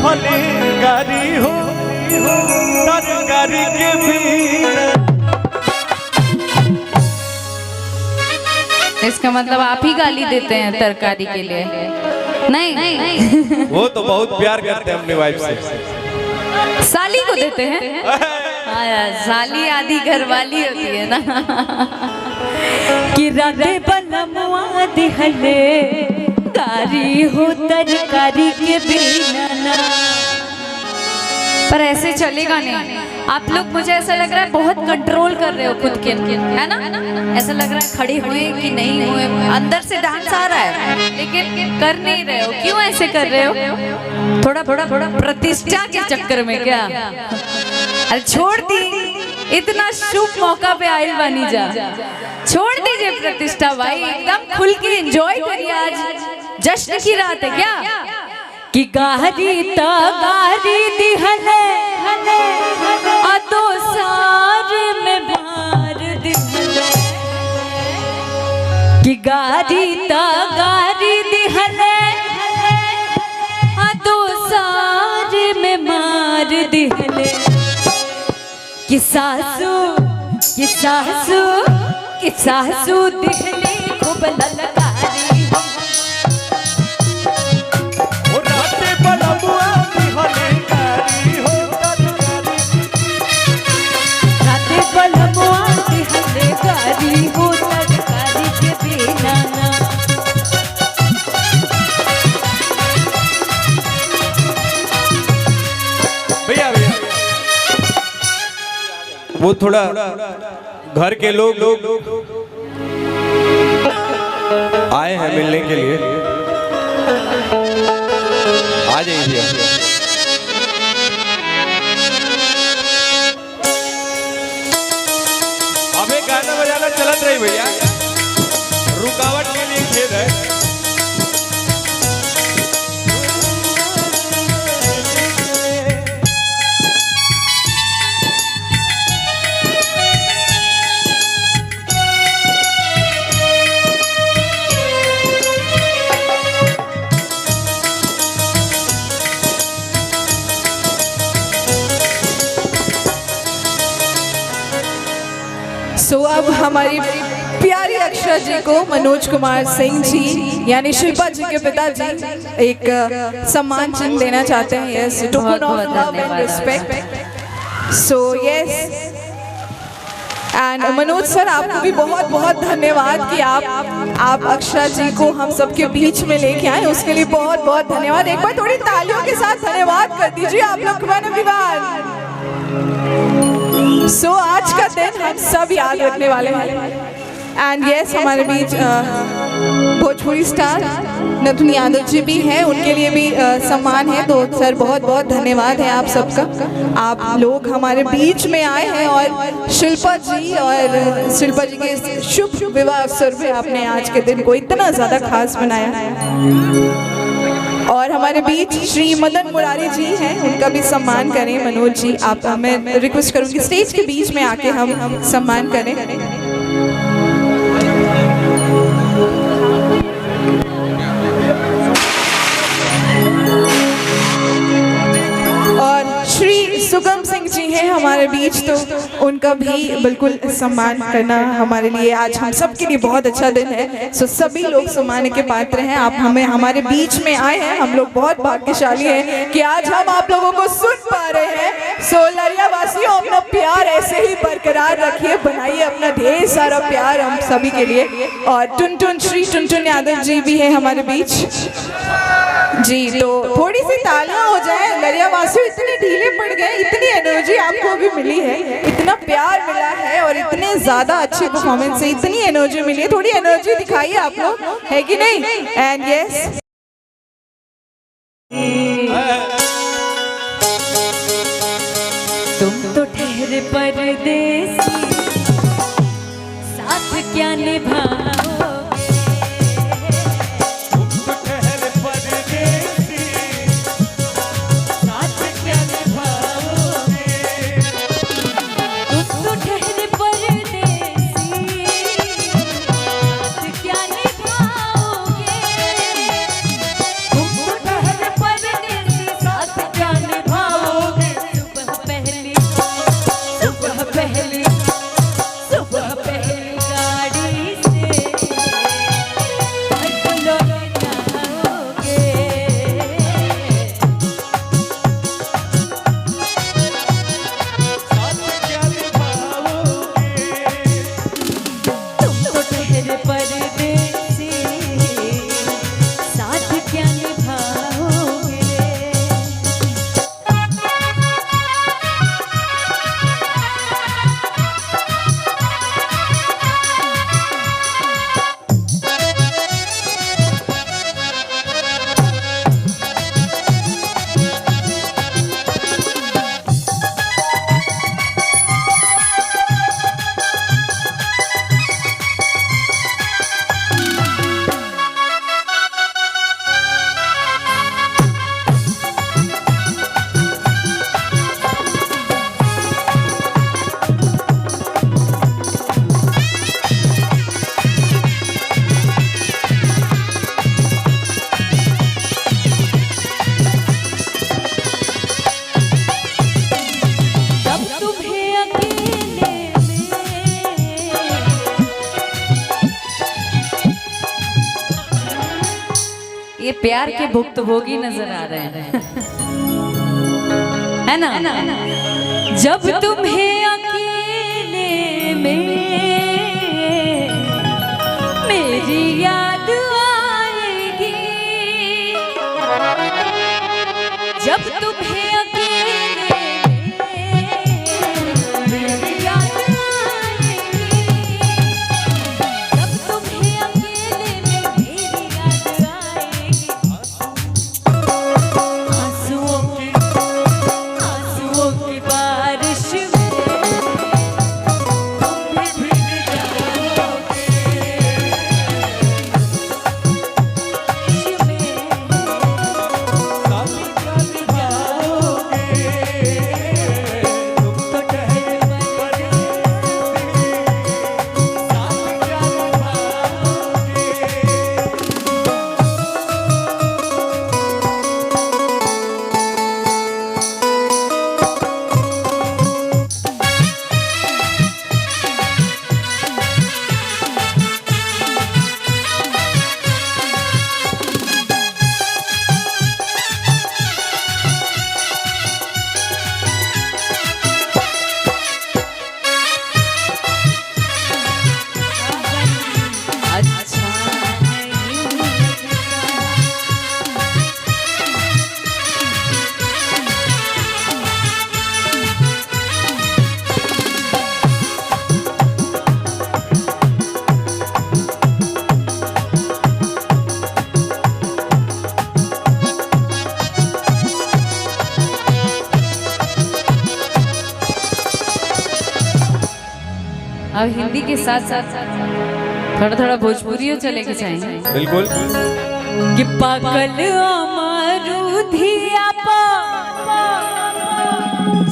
दिहले गारी हो तरकारी के बिना। इसका मतलब आप ही गाली देते हैं तरकारी के लिए? नहीं वो तो बहुत प्यार करते हैं अपनी वाइफ से। साली को देते हैं। साली आधी घरवाली होती है ना। कि राधे बनमुआ दिहले गारी हो तरकारी के बिना ना। पर ऐसे चलेगा नहीं। आप लोग, मुझे ऐसा लग रहा है बहुत कंट्रोल कर रहे हो खुद के, है ना? ऐसा लग रहा है खड़े हुए कि नहीं हुए, अंदर से डांस आ रहा है लेकिन कर नहीं रहे हो। क्यों ऐसे कर रहे हो? थोड़ा प्रतिष्ठा के चक्कर में क्या? अरे छोड़ दी, इतना शुभ मौका पे आयल बनी जा, छोड़ दीजिए प्रतिष्ठा भाई, एकदम खुल के एंजॉय करिए। आज जश्न की रात है क्या? कि गारी ता गारी दिहले तो सार में मार दिहले। कि गारी ता गारी दिहले तो सार में मार दिहले। कि सासू दिहले खूब ललकारी। वो थोड़ा घर के लोग आए हैं मिलने के लिए, आ जाइए। अबे गाना बजाना चलत रही भैया, रुकावट के लिए खेद है। अब हमारी प्यारी अक्षरा जी को मनोज कुमार सिंह जी यानी शिल्पा जी के पिताजी एक सम्मान चिन्ह देना चाहते हैं। Yes, token of love and respect. So yes, and Manoj sir, आपको भी बहुत बहुत धन्यवाद कि आप अक्षरा जी को हम सबके बीच में लेके आए, उसके लिए बहुत बहुत धन्यवाद। एक बार थोड़ी तालियों के साथ धन्यवाद कर दीजिए आप लोग। सो आज का दिन हम सब याद रखने वाले हैं। एंड यस, हमारे बीच भोजपुरी स्टार नथुनी यादव जी भी हैं, उनके लिए भी सम्मान है। तो सर बहुत बहुत धन्यवाद है आप सबका, आप लोग हमारे बीच में आए हैं। और शिल्पा जी के शुभ विवाह अवसर पे आपने आज के दिन को इतना ज़्यादा खास बनाया। और हमारे बीच श्री मदन मुरारी जी हैं, उनका भी सम्मान करें। मनोज जी, आप, मैं रिक्वेस्ट करूंगी स्टेज के बीच में आके हम सम्मान करें। और श्री सुगम सिंह जी हैं हमारे बीच, तो उनका भी बिल्कुल सम्मान करना हमारे लिए आज हम सब के लिए बहुत अच्छा दिन है। सो सभी लोग सम्मान के पात्र हैं। आप हमारे बीच में आए हैं, हम लोग बहुत भाग्यशाली हैं कि आज हम आप लोगों को सुन पा रहे हैं। सो लरिया वासियों, अपना प्यार ऐसे ही बरकरार रखिए, बनाइए अपना ढेर सारा प्यार हम सभी के लिए। और श्री टुनटुन यादव जी भी है हमारे बीच जी, तो थोड़ी सी तालियां हो जाए। लरिया वासियों इतने ढीले पड़ गए, इतनी एनर्जी आपको भी मिली है, इतना प्यार मिला है और इतने ज्यादा अच्छी परफॉर्मेंस से इतनी एनर्जी मिली है। थोड़ी एनर्जी दिखाइए आप लोग, है कि नहीं? एंड यस, तुम तो ठहरे परदेसी, साथ क्या निभाओगे? प्यार के भुक्तभोगी नजर आ रहे हैं, है ना? जब तुम्हें अकेले में मेरी याद आएगी, जब तुम्हें अकेले में मेरी याद आएगी, जब तुम्हें अकेले में मेरी याद आएगी, आंसुओं की बारिश में तुम भी भीग जाओगे, अब हिंदी के साथ साथ थोड़ा थोड़ा भोजपुरियों चले के चाहिए। बिल्कुल। कि पागल अमरुधिया पा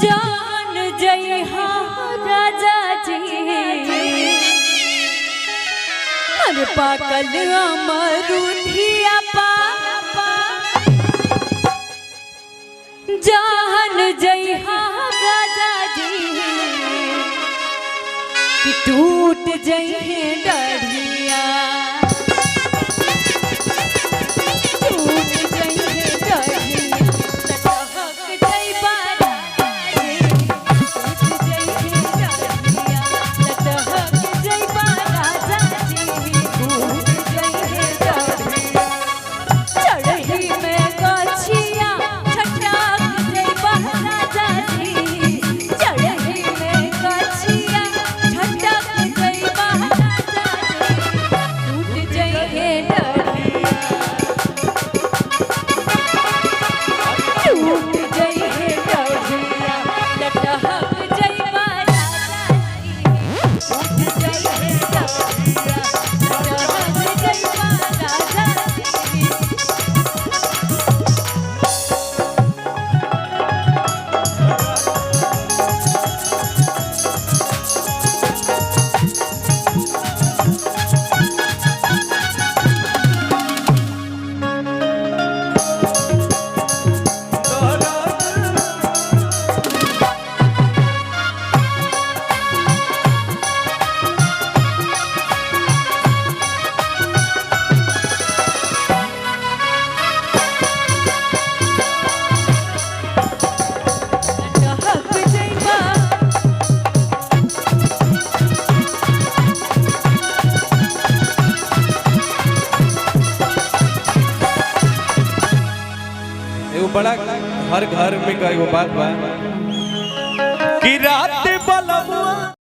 जान जइहा राजा जी, अरे पागल अमरुधिया पा जान जइहा राजा जी, कि टूट जइहे डढ़िया, टूट जइहे डढ़िया, लटहक जइबा राजा जी, टूट जइहे डढ़िया, लटहक जइबा राजा जी, टूट जइहे डढ़िया, चढ़ही में गछिया छटक जइबा राजा जी, चढ़ही में गछिया छटक जइबा राजा जी, टूट जइहे डढ़िया, टूट जइहे डढ़िया, लटहक जइबा राजा जी, टूट जइहे डढ़िया, लटहक जइबा राजा जी। लटहक जइबा एगो बड़ा हर घर में का एगो बात बा कि